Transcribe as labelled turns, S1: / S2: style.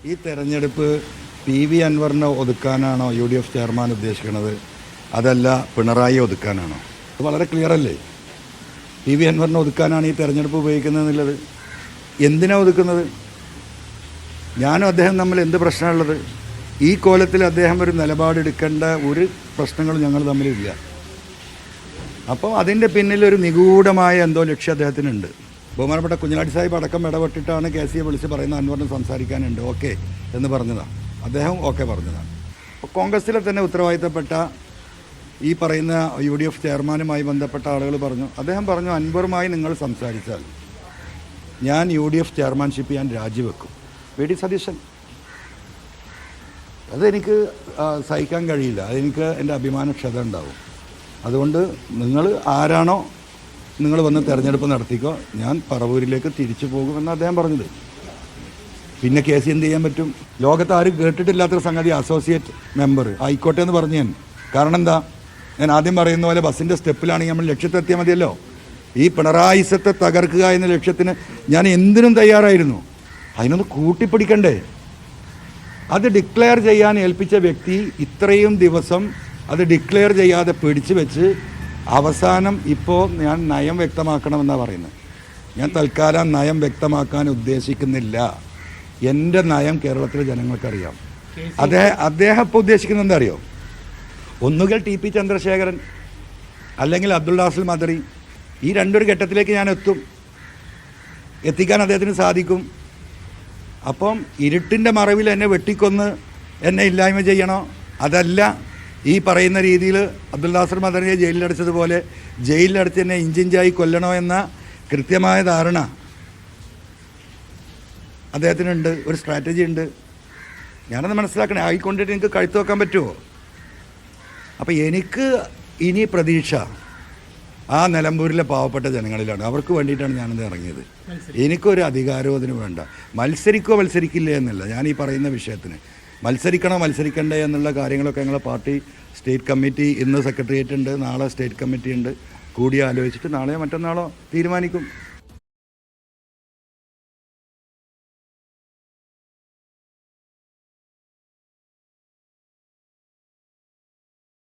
S1: ഈ തെരഞ്ഞെടുപ്പ് പി.വി. അൻവറിനെ ഒതുക്കാനാണോ UDF ചെയർമാൻ ഉദ്ദേശിക്കുന്നത്, അതല്ല പിണറായി ഒതുക്കാനാണോ? അത് വളരെ ക്ലിയർ അല്ലേ? പി.വി. അൻവറിനെ ഒതുക്കാനാണ് ഈ തെരഞ്ഞെടുപ്പ് ഉപയോഗിക്കുന്നതെന്നുള്ളത്. എന്തിനാണ് ഒതുക്കുന്നത്? ഞാനും അദ്ദേഹം തമ്മിൽ എന്ത് പ്രശ്നമുള്ളത്? ഈ കോലത്തിൽ അദ്ദേഹം ഒരു നിലപാടെടുക്കേണ്ട ഒരു പ്രശ്നങ്ങളും ഞങ്ങൾ തമ്മിലില്ല. അപ്പോൾ അതിൻ്റെ പിന്നിലൊരു നിഗൂഢമായ എന്തോ ലക്ഷ്യം അദ്ദേഹത്തിനുണ്ട്. ബഹുമാനപ്പെട്ട കുഞ്ഞാടി സാഹിബ് അടക്കം ഇടപെട്ടിട്ടാണ് KCയെ വിളിച്ച് പറയുന്നത് അൻവറിന് സംസാരിക്കാനുണ്ട്, ഓക്കെ എന്ന് പറഞ്ഞതാണ്. അദ്ദേഹം ഓക്കെ പറഞ്ഞതാണ്. അപ്പോൾ കോൺഗ്രസ്സിലെ തന്നെ ഉത്തരവാദിത്തപ്പെട്ട ഈ പറയുന്ന UDF ചെയർമാനുമായി ബന്ധപ്പെട്ട ആളുകൾ പറഞ്ഞു, അദ്ദേഹം പറഞ്ഞു അൻവറുമായി നിങ്ങൾ സംസാരിച്ചാൽ ഞാൻ UDF ചെയർമാൻഷിപ്പ് ഞാൻ രാജിവെക്കും. VD സതീശൻ, അതെനിക്ക് സഹിക്കാൻ കഴിയില്ല, അതെനിക്ക് എൻ്റെ അഭിമാനക്ഷത ഉണ്ടാവും. അതുകൊണ്ട് നിങ്ങൾ ആരാണോ നിങ്ങൾ വന്ന് തെരഞ്ഞെടുപ്പ് നടത്തിക്കോ, ഞാൻ പറവൂരിലേക്ക് തിരിച്ചു പോകുമെന്ന് അദ്ദേഹം പറഞ്ഞത്. പിന്നെ KC എന്ത് ചെയ്യാൻ പറ്റും? ലോകത്ത് ആരും കേട്ടിട്ടില്ലാത്തൊരു സംഗതി അസോസിയേറ്റ് മെമ്പർ ആയിക്കോട്ടെ എന്ന് പറഞ്ഞു ഞാൻ. കാരണം എന്താ, ഞാൻ ആദ്യം പറയുന്ന പോലെ ബസ്സിൻ്റെ സ്റ്റെപ്പിലാണെങ്കിൽ നമ്മൾ ലക്ഷ്യത്തെത്തിയാൽ മതിയല്ലോ. ഈ പിണറായിസത്തെ തകർക്കുക എന്ന ലക്ഷ്യത്തിന് ഞാൻ എന്തിനും തയ്യാറായിരുന്നു. അതിനൊന്ന് കൂട്ടിപ്പിടിക്കണ്ടേ? അത് ഡിക്ലെയർ ചെയ്യാൻ ഏൽപ്പിച്ച വ്യക്തി ഇത്രയും ദിവസം അത് ഡിക്ലെയർ ചെയ്യാതെ പിടിച്ചു വെച്ച് അവസാനം ഇപ്പോൾ ഞാൻ നയം വ്യക്തമാക്കണമെന്നാണ് പറയുന്നത്. ഞാൻ തൽക്കാലം നയം വ്യക്തമാക്കാൻ ഉദ്ദേശിക്കുന്നില്ല. എൻ്റെ നയം കേരളത്തിലെ ജനങ്ങൾക്കറിയാം. അദ്ദേഹം ഇപ്പോൾ ഉദ്ദേശിക്കുന്നത് എന്താ അറിയോ? ഒന്നുകിൽ TP ചന്ദ്രശേഖരൻ അല്ലെങ്കിൽ അബ്ദുൾ നാസർ മദറി, ഈ രണ്ടൊരു ഘട്ടത്തിലേക്ക് ഞാൻ എത്തിക്കാൻ അദ്ദേഹത്തിന് സാധിക്കും. അപ്പം ഇരുട്ടിൻ്റെ മറവിൽ എന്നെ വെട്ടിക്കൊന്ന് എന്നെ ഇല്ലായ്മ ചെയ്യണോ, അതല്ല ഈ പറയുന്ന രീതിയിൽ അബ്ദുൾ നാസർ മദറിയെ ജയിലിലടച്ചതുപോലെ ജയിലിലടച്ച് എന്നെ ഇഞ്ചിഞ്ചായി കൊല്ലണോ എന്ന കൃത്യമായ ധാരണ അദ്ദേഹത്തിനുണ്ട്, ഒരു സ്ട്രാറ്റജി ഉണ്ട്. ഞാനത് മനസ്സിലാക്കണേ. ആയിക്കൊണ്ടിട്ട് എനിക്ക് കഴുത്ത് വെക്കാൻ പറ്റുമോ? അപ്പോൾ എനിക്ക് ഇനി പ്രതീക്ഷ ആ നിലമ്പൂരിലെ പാവപ്പെട്ട ജനങ്ങളിലാണ്. അവർക്ക് വേണ്ടിയിട്ടാണ് ഞാനിത് ഇറങ്ങിയത്. എനിക്കൊരു അധികാരവും അതിന് വേണ്ട. മത്സരിക്കോ മത്സരിക്കില്ല എന്നല്ല, ഞാൻ ഈ പറയുന്ന വിഷയത്തിന് മത്സരിക്കണോ മത്സരിക്കണ്ടേ എന്നുള്ള കാര്യങ്ങളൊക്കെ ഞങ്ങളെ പാർട്ടി സ്റ്റേറ്റ് കമ്മിറ്റി, ഇന്ന് സെക്രട്ടേറിയറ്റ് ഉണ്ട്, നാളെ സ്റ്റേറ്റ് കമ്മിറ്റി ഉണ്ട്, കൂടി ആലോചിച്ചിട്ട് നാളെയോ മറ്റന്നാളോ തീരുമാനിക്കും.